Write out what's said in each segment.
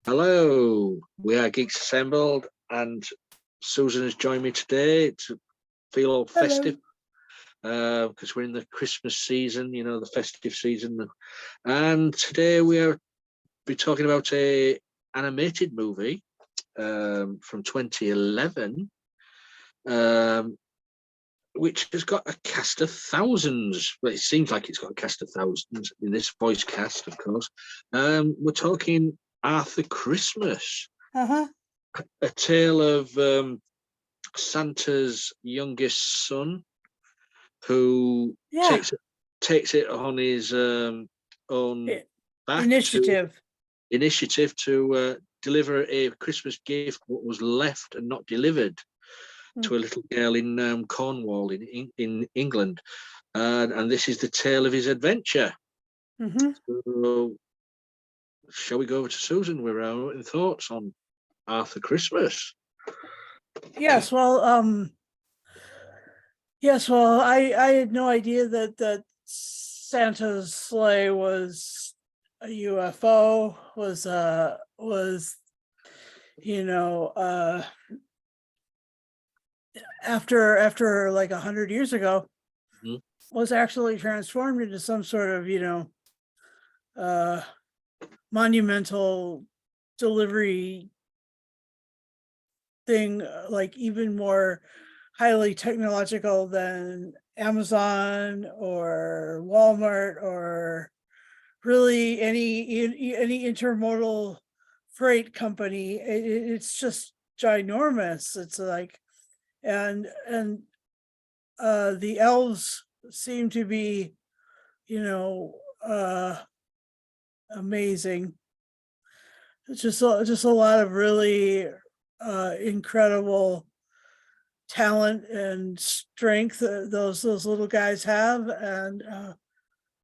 Hello, we are Geeks Assembled, and Susan has joined me today to feel all festive because we're in the Christmas season, the festive season. And today we'll be talking about a animated movie from 2011, which has got a cast of thousands. Well, it seems like it's got a cast of thousands in this voice cast, of course. We're talking Arthur Christmas, a tale of Santa's youngest son who takes it on his own back initiative to deliver a Christmas gift what was left and not delivered to a little girl in Cornwall in England, and this is the tale of his adventure. So, shall we go over to Susan with our thoughts on Arthur Christmas? Yes, well, I had no idea that Santa's sleigh was a UFO, was after like 100 years ago, was actually transformed into some sort of monumental delivery thing, like even more highly technological than Amazon or Walmart or really any intermodal freight company. It's just ginormous. It's like, and the elves seem to be, amazing. It's just a lot of really incredible talent and strength those little guys have, and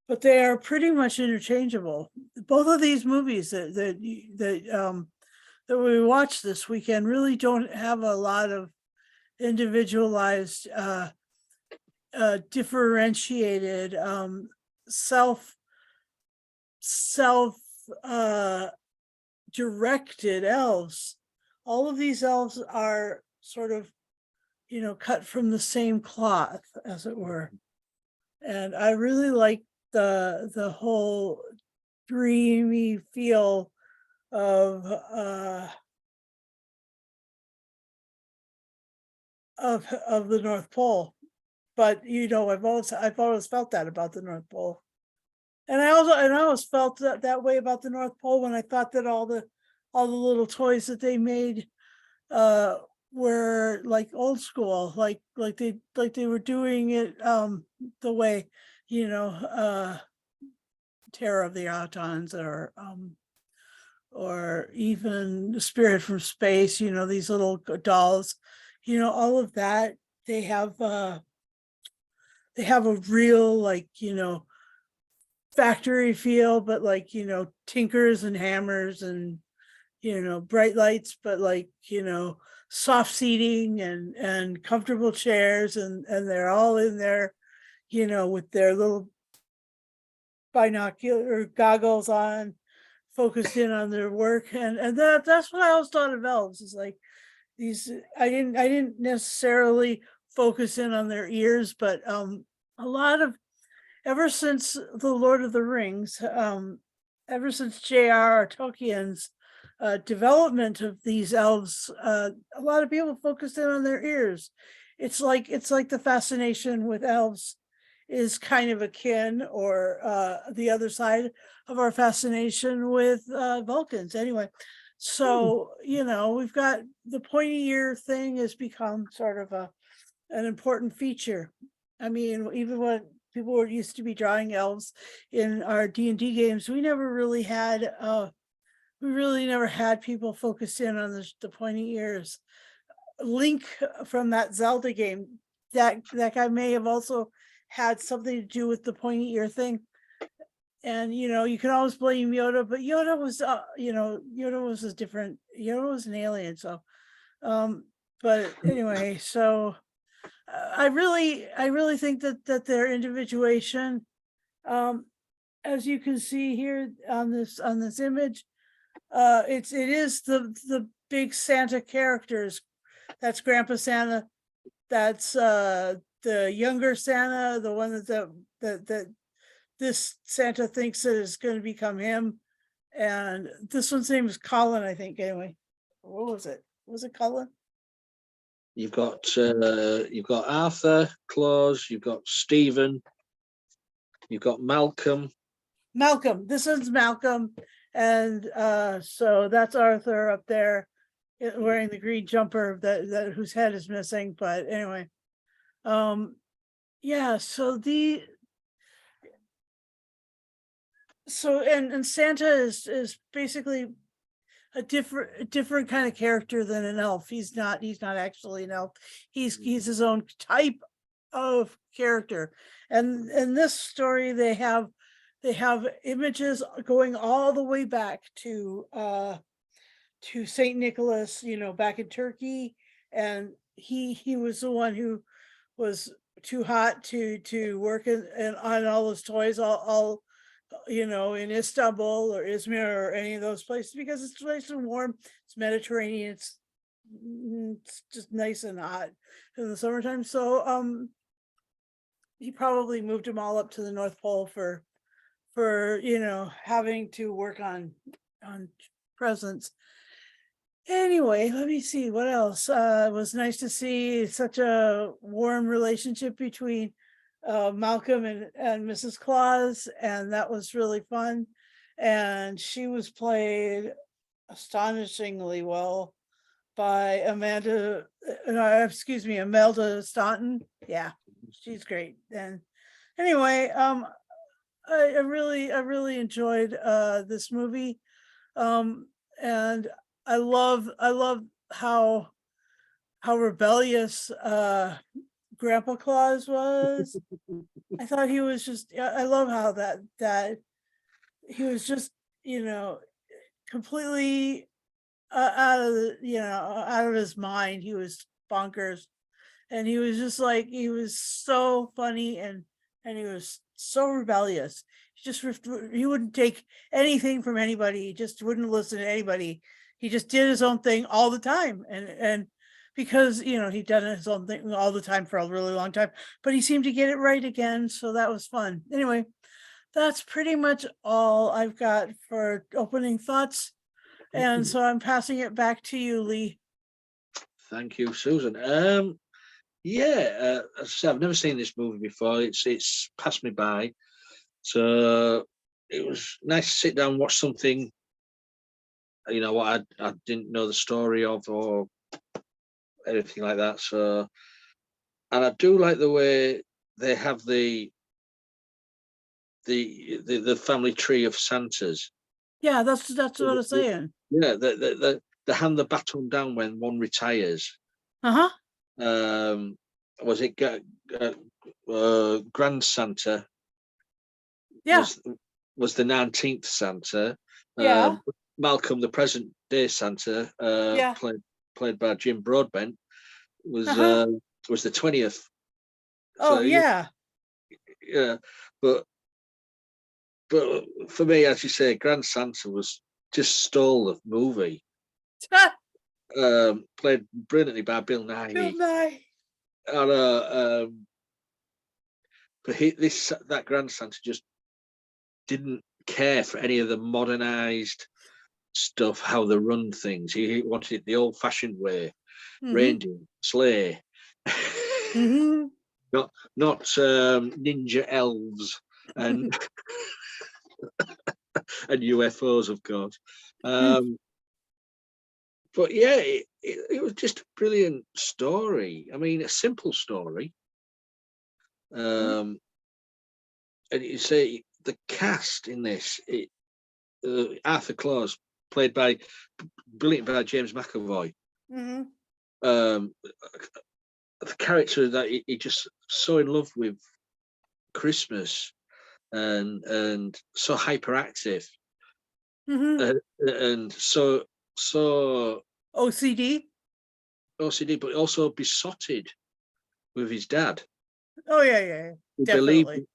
but they are pretty much interchangeable. Both of these movies that we watched this weekend really don't have a lot of individualized differentiated self directed elves. All of these elves are sort of, cut from the same cloth, as it were. And I really like the whole dreamy feel of the North Pole. But I've always felt that about the North Pole. And I always felt that way about the North Pole when I thought that all the little toys that they made were like old school, like they were doing it the way, Terror of the Autons or even Spirit from Space, these little dolls, all of that. They have a real factory feel, but tinkers and hammers and bright lights, but soft seating and comfortable chairs, and they're all in there with their little binocular goggles on, focused in on their work. And that's what I always thought of elves, is like these. I didn't necessarily focus in on their ears, but a lot of, ever since the Lord of the Rings, ever since J.R.R. Tolkien's development of these elves, a lot of people focused in on their ears. It's like the fascination with elves is kind of akin, or the other side of our fascination with Vulcans. Anyway, so we've got the pointy ear thing has become sort of an important feature. I mean, even when people were used to be drawing elves in our D&D games, we really never had people focused in on the pointy ears. Link from that Zelda game, that guy may have also had something to do with the pointy ear thing. And you can always blame Yoda, but Yoda was Yoda was a different, Yoda was an alien. So but anyway, so I really think that their individuation, as you can see here on this image, it is the big Santa characters. That's Grandpa Santa. That's the younger Santa, the one that this Santa thinks that is going to become him. And this one's name is Colin, I think. Anyway, what was it? Was it Colin? You've got Arthur Claus, you've got Stephen, you've got Malcolm. This one's Malcolm, and so that's Arthur up there wearing the green jumper that whose head is missing. But anyway, yeah. So and Santa is basically a different kind of character than an elf. He's not actually an elf. He's his own type of character. And in this story, they have images going all the way back to Saint Nicholas, back in Turkey, and he was the one who was too hot to work on all those toys, all in Istanbul or Izmir or any of those places, because it's nice and warm. It's Mediterranean. It's just nice and hot in the summertime. So he probably moved them all up to the North Pole for having to work on presents. Anyway, let me see what else. It was nice to see such a warm relationship between Malcolm and Mrs. Claus, and that was really fun. And she was played astonishingly well by Imelda Staunton. Yeah, she's great. And anyway, I really enjoyed this movie, and I love how rebellious Grandpa Claus was. I thought he was just, I love how that he was just, completely out of his mind. He was bonkers, and he was just like, he was so funny, and he was so rebellious. He wouldn't take anything from anybody. He just wouldn't listen to anybody. He just did his own thing all the time, and because he'd done his own thing all the time for a really long time, but he seemed to get it right again, so that was fun. Anyway, that's pretty much all I've got for opening thoughts, and so I'm passing it back to you, Lee. Thank you, Susan. Yeah, as I said, I've never seen this movie before. It's passed me by, so it was nice to sit down and watch something what I didn't know the story of or anything like that. So, and I do like the way they have the family tree of Santas. Yeah, that's what I was saying. Yeah, they hand the baton down when one retires. Was it Grandsanta? Yeah. Was the 19th Santa. Yeah. Malcolm, the present day Santa, played by Jim Broadbent, was the 20th. Oh, so yeah. Yeah, but for me, as you say, Grandsanta just stole the movie. Played brilliantly by Bill Nighy. But that Grandsanta just didn't care for any of the modernized stuff, how they run things. He wanted it the old-fashioned way, reindeer, sleigh, not ninja elves and and UFOs, of course. But yeah, it was just a brilliant story. I mean, a simple story. And you say the cast in this, Arthur Claus, played brilliant by James McAvoy. The character that he just so in love with Christmas and so hyperactive and so OCD, but also besotted with his dad. Oh yeah. definitely.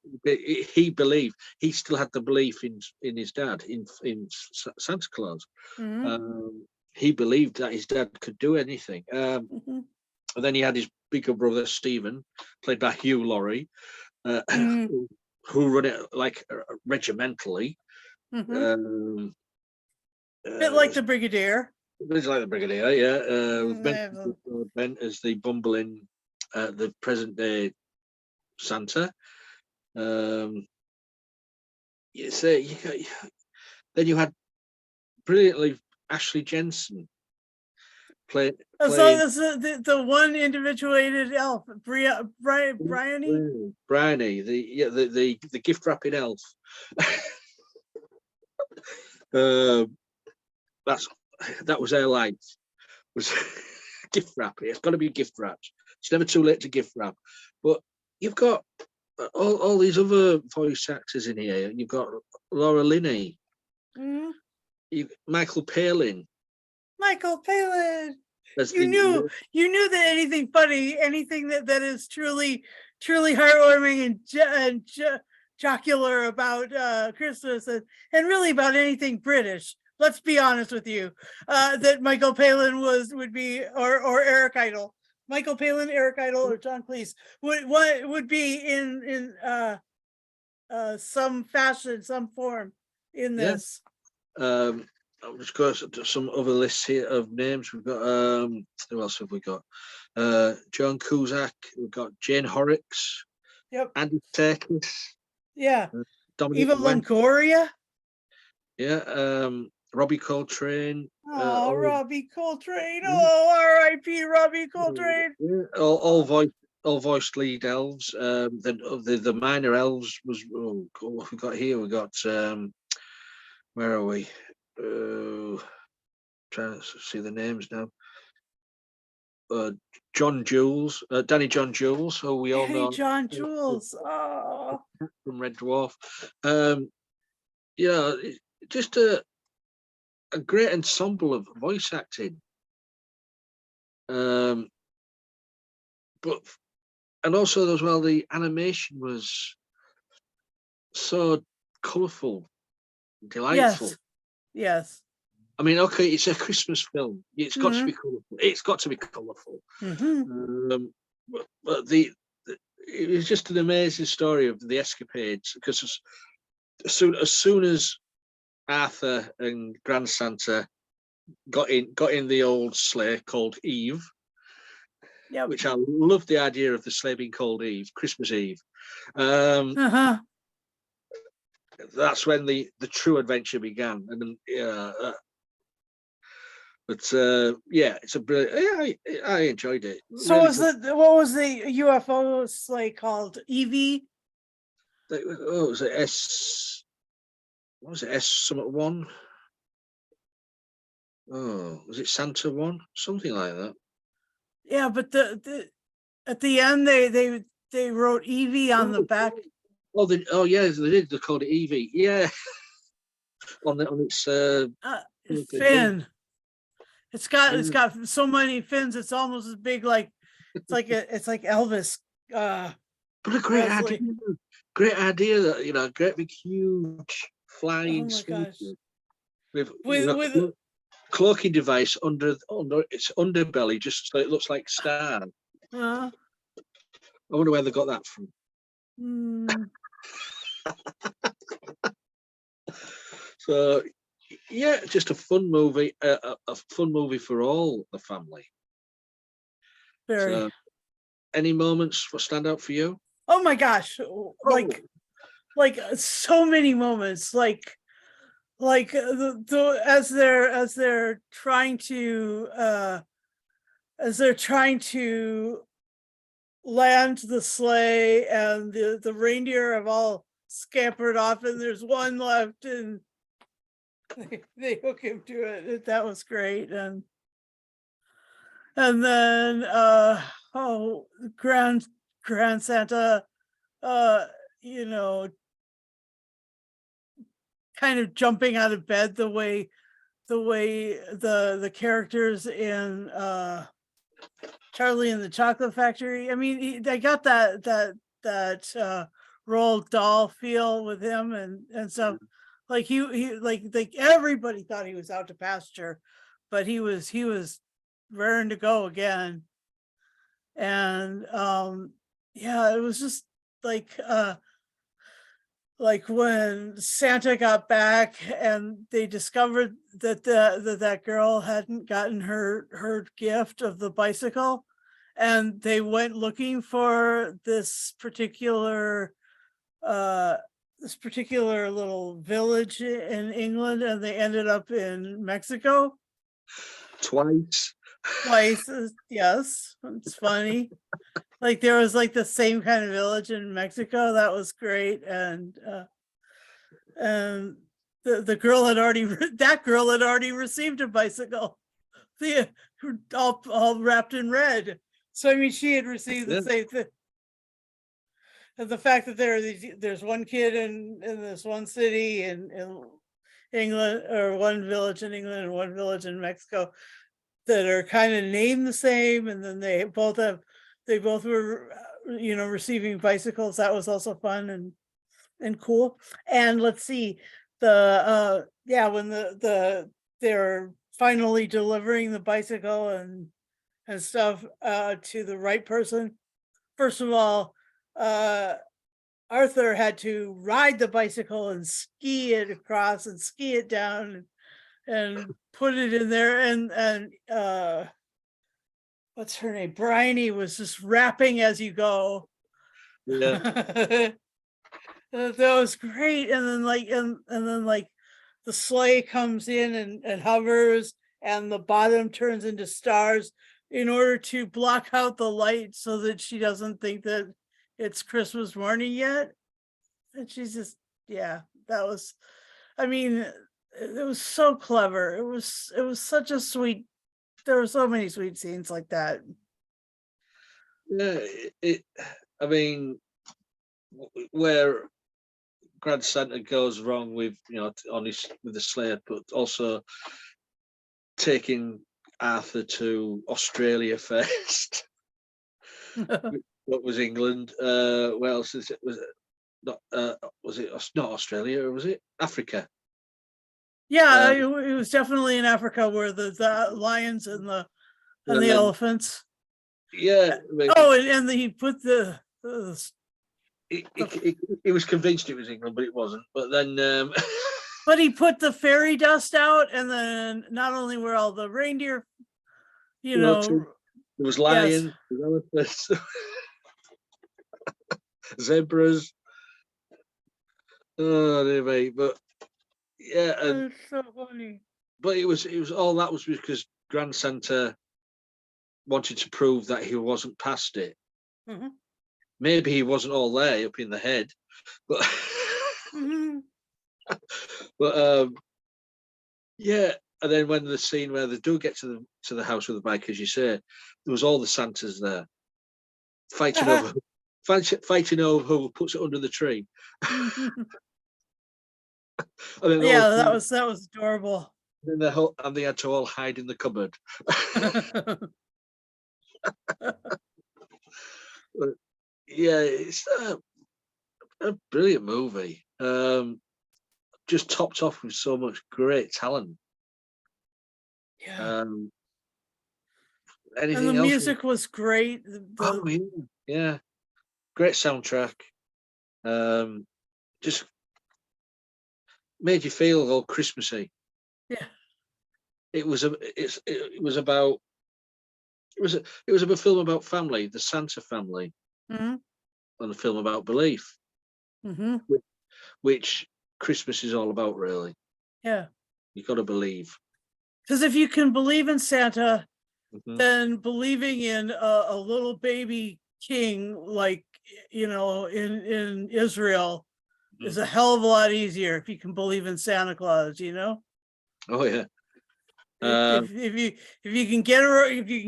He believed he still had the belief in his dad, in Santa Claus. He believed that his dad could do anything. And then he had his bigger brother Stephen, played by Hugh Laurie, who run it like regimentally. Bit like the Brigadier. It's like the Brigadier, yeah. With Ben as the bumbling, the present day Santa. You say then you had brilliantly Ashley Jensen playing. As long as the one individuated elf, Bryony, the gift wrapping elf. That was their life, was gift wrapping. It's got to be gift wrapped. It's never too late to gift wrap. But you've got all these other voice actors in here. You've got Laura Linney, Michael Palin. You knew that anything funny, anything that is truly heartwarming and jocular about Christmas and really about anything British. Let's be honest with you, that Michael Palin would be, or Eric Idle, Michael Palin, Eric Idle, or John Cleese would be in some fashion, some form in this. I'll just go to some other lists here of names. We've got who else have we got? John Cusack. We've got Jane Horrocks. Yep. Andy Serkis. Yeah. Dominic Eva Longoria. Yeah. Robbie Coltrane. Robbie Coltrane. R.I.P. Robbie Coltrane. Yeah. All voiced lead elves. The minor elves was what we got here. We got where are we? Trying to see the names now. John Jules, Danny John Jules, who we all know. John Jules. Oh. From Red Dwarf. Just a great ensemble of voice acting. But and also as well, the animation was so colourful, delightful. Yes. I mean, okay, it's a Christmas film. It's got to be colourful. It's got to be colourful. But it was just an amazing story of the escapades, because as soon as Arthur and Grandsanta got in the old sleigh called Eve, which I love the idea of the sleigh being called Eve, Christmas Eve. That's when the true adventure began, and it's a brilliant. I enjoyed it. So really what was the UFO sleigh called? Evie? Was it S? What was it? S something one? Oh, was it Santa one? Something like that. Yeah, but at the end they wrote Evie on the back. Yeah, they did. They called it Evie. Yeah, on its fin. It's got so many fins. It's almost as big, like it's like Elvis. But a great idea. Great idea that great big huge flying with cloaking device under its underbelly, just so it looks like stars. I wonder where they got that from. So yeah, just a fun movie, a fun movie for all the family. Very. So, any moments what stand out for you? Oh my gosh, like so many moments, like as they're trying to land the sleigh, and the reindeer have all scampered off, and there's one left, and they hook him to it. That was great. And then Grandsanta, kind of jumping out of bed the way the characters in Charlie and the Chocolate Factory. I mean, they got that Roald Dahl feel with him and stuff. Like he like everybody thought he was out to pasture, but he was raring to go again. And yeah, it was just like when Santa got back and they discovered that that girl hadn't gotten her gift of the bicycle, and they went looking for this particular little village in England, and they ended up in Mexico Twice. Yes, it's funny. Like there was like the same kind of village in Mexico. That was great. And the girl had already that girl had already received a bicycle. The all wrapped in red. So I mean, she had received the same thing. And the fact that there's one kid in this one city in England, or one village in England and one village in Mexico, that are kind of named the same, and then they both were receiving bicycles. That was also fun and cool. And let's see, when they're finally delivering the bicycle and stuff to the right person. First of all, Arthur had to ride the bicycle and ski it across and ski it down and put it in there, and what's her name? Bryony was just rapping as you go. Yeah. That was great. And then the sleigh comes in and hovers, and the bottom turns into stars in order to block out the light so that she doesn't think that it's Christmas morning yet. And she's just, yeah, that was, I mean, it was so clever. It was such a sweet, there were so many sweet scenes like that. Yeah, I mean, where Grandsanta goes wrong with, with the sleigh, but also taking Arthur to Australia first. What was England? Where else is it? Was it not Australia, or was it Africa? Yeah, it was definitely in Africa, where the lions and the elephants. Yeah. And he put he was convinced it was England, but it wasn't. But then but he put the fairy dust out, and then not only were all the reindeer, there was lions, elephants, zebras. Oh, anyway, but yeah, and it's so funny. But it was all that was because Grandsanta wanted to prove that he wasn't past it. Mm-hmm. Maybe he wasn't all there up in the head, but mm-hmm. but yeah. And then when the scene where they do get to the house with the bike, as you say, there was all the Santas there fighting over who puts it under the tree. And then that was adorable. Then they had to all hide in the cupboard. But, yeah, it's a brilliant movie. Just topped off with so much great talent. Yeah. Anything and the else? Music was great. Yeah. Great soundtrack. Just made you feel all Christmassy. Yeah. It was a film about family, the Santa family, mm-hmm. and a film about belief, mm-hmm. which Christmas is all about, really. Yeah, you got to believe. Because if you can believe in Santa, mm-hmm. then believing in a little baby king, like in Israel, mm-hmm. is a hell of a lot easier if you can believe in Santa Claus. Oh yeah. If you can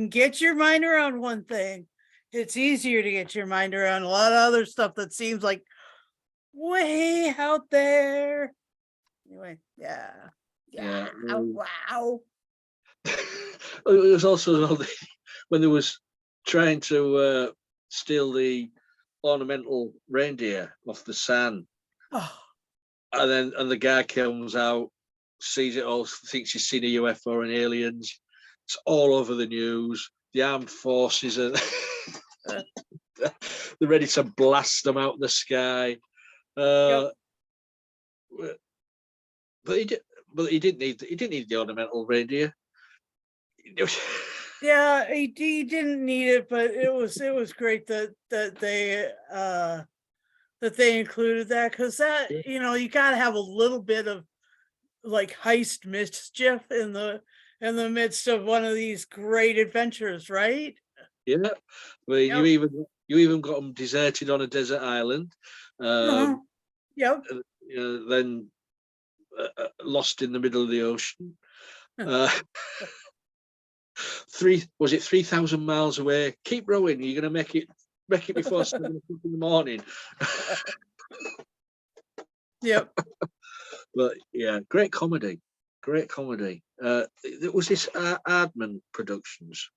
get your mind around one thing, it's easier to get your mind around a lot of other stuff that seems like way out there. Anyway, yeah. Wow. It was also when they was trying to steal the ornamental reindeer off the sand. Oh. And the guy comes out, sees it all, thinks he's seen a UFO and aliens. It's all over the news. The armed forces are they're ready to blast them out of the sky. Yep. But he didn't need the ornamental reindeer. Yeah, he didn't need it, but it was great that they included that, because that, you got to have a little bit of like heist mischief in the midst of one of these great adventures, right? Yeah, well, yep. you even got them deserted on a desert island. Yep. Then lost in the middle of the ocean. 3,000 miles away. Keep rowing. You're gonna make it before 7 o'clock in the morning. Yep. But yeah, great comedy. It was this Aardman Productions,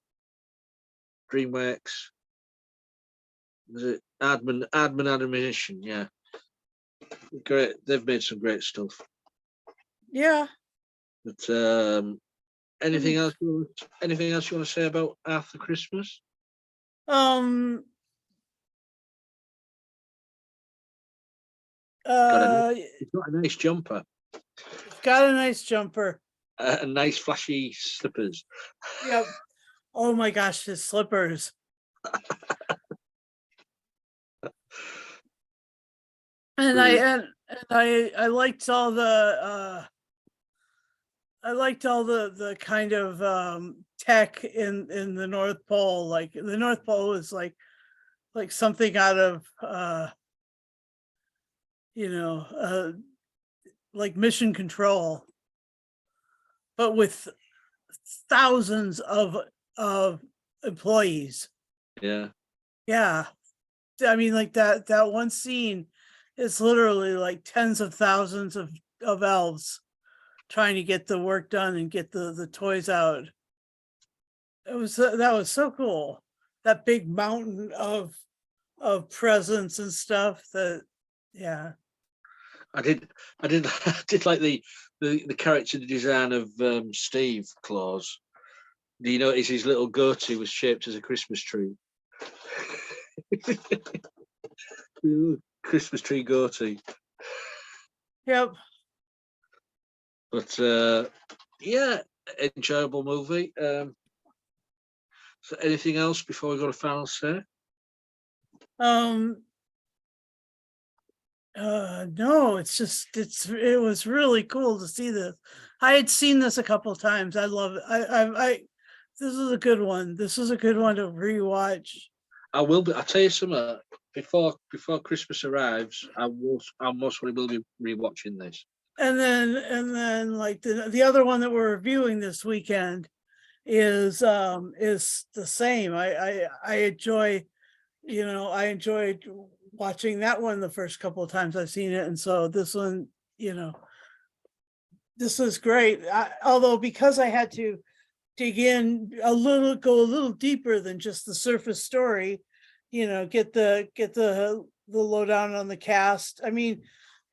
DreamWorks. Was it Aardman Animation? Yeah, great. They've made some great stuff. Yeah. But anything else you want to say about Arthur Christmas? He's got a nice jumper. Got a nice jumper. A nice flashy slippers. Yep. Oh my gosh, his slippers. And I liked all the kind of tech in the North Pole. Like the North Pole is like something out of like Mission Control, but with thousands of employees. Yeah. I mean, like that one scene is literally like tens of thousands of elves trying to get the work done and get the toys out. That was so cool. That big mountain of presents and stuff. I did like the character design of Steve Claus. Do you notice his little goatee was shaped as a Christmas tree? Christmas tree goatee. Yep. But yeah, enjoyable movie. So anything else before we go to final say? No, it was really cool to see this. I had seen this a couple of times. I love it. This is a good one. This is a good one to rewatch. I'll tell you something. Before Christmas arrives, I most probably will be rewatching this. And then like the other one that we're reviewing this weekend is the same. I enjoyed watching that one the first couple of times I've seen it, and so this one, this was great. Although because I had to dig in go a little deeper than just the surface story, get the lowdown on the cast. I mean,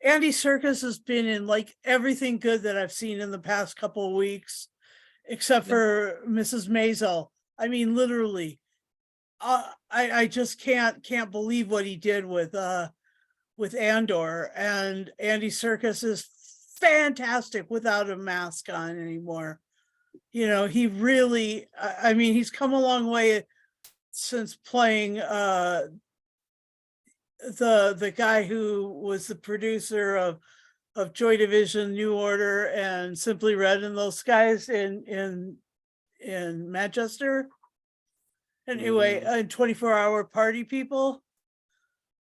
Andy Serkis has been in like everything good that I've seen in the past couple of weeks, except for Mrs. Maisel. I mean, literally, I just can't believe what he did with Andor, and Andy Serkis is fantastic without a mask on anymore. He really, I mean, he's come a long way since playing the guy who was the producer of Joy Division, New Order, and Simply Red, and those guys in Manchester. Anyway, 24-hour Party People,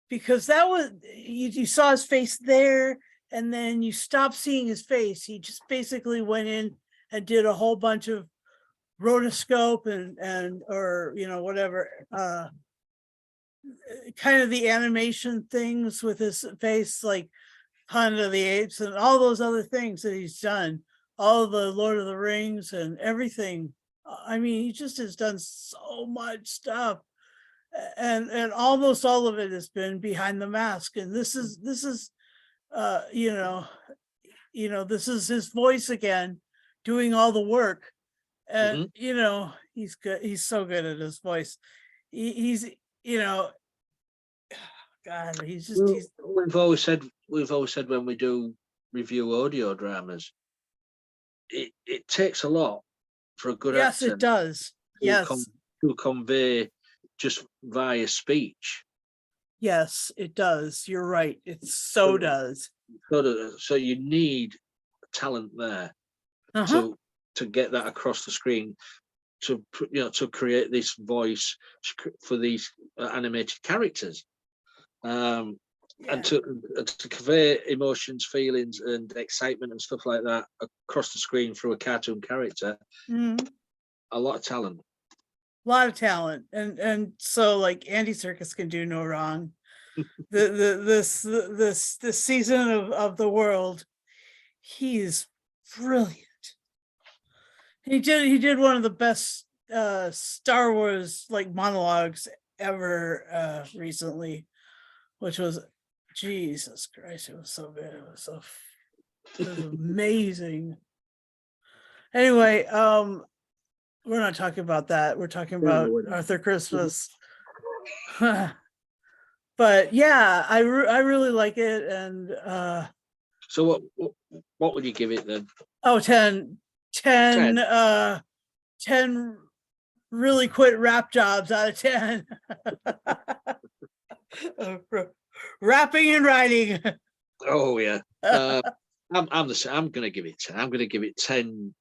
because that was you saw his face there, and then you stopped seeing his face. He just basically went in and did a whole bunch of rotoscope and whatever, kind of the animation things with his face, like Planet of the Apes and all those other things that he's done, all the Lord of the Rings and everything. I mean, he just has done so much stuff. and almost all of it has been behind the mask, and this is this is his voice again doing all the work. And he's good, he's so good at his voice. He's God, he's just we've always said when we do review audio dramas, it takes a lot for a good yes, actor it does. Yes. To convey just via speech. Yes, it does. You're right. It so does. So you need talent there to get that across the screen, to create this voice for these animated characters, and to convey emotions, feelings, and excitement and stuff like that across the screen through a cartoon character. A lot of talent. And so like Andy Serkis can do no wrong. This season of The World, he's brilliant. He did one of the best Star Wars like monologues ever recently, which was, Jesus Christ, it was so good. It was amazing. Anyway, we're not talking about that. We're talking about Arthur Christmas. But yeah, I really like it. And so what would you give it then? Oh, 10 really quit rap jobs out of 10. Rapping and writing. Oh yeah. I'm gonna give it 10. I'm gonna give it 10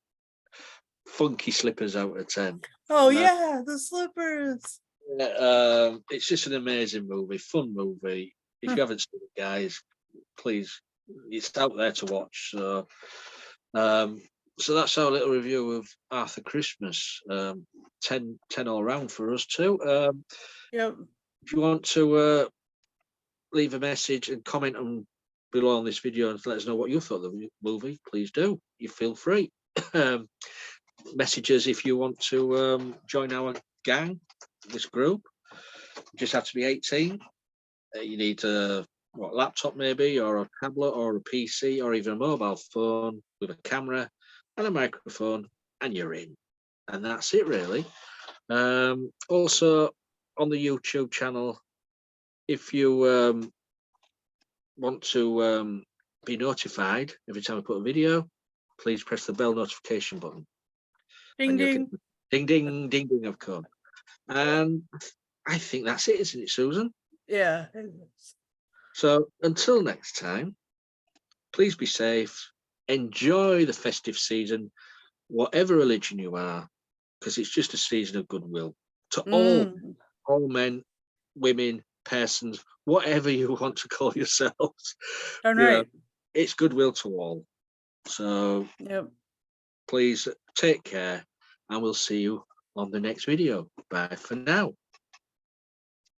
funky slippers out of 10. Oh yeah, the slippers. It's just an amazing movie, fun movie. If you haven't seen it, guys, please, it's out there to watch. So that's our little review of Arthur Christmas. 10 all round for us too. Yep. If you want to leave a message and comment on below on this video and let us know what you thought of the movie, please do. You feel free. Messages if you want to join our gang, this group. You just have to be 18. You need a laptop maybe, or a tablet, or a PC, or even a mobile phone with a camera and a microphone, and you're in. And that's it really. Also on the YouTube channel, if you want to be notified every time I put a video, please press the bell notification button. Ding ding. Ding ding ding ding, of course. And I think that's it, isn't it, Susan? Yeah. So until next time, please be safe, enjoy the festive season, whatever religion you are, because it's just a season of goodwill to all men, women, persons, whatever you want to call yourselves. Right. It's goodwill to all. So please take care, and we'll see you on the next video. Bye for now.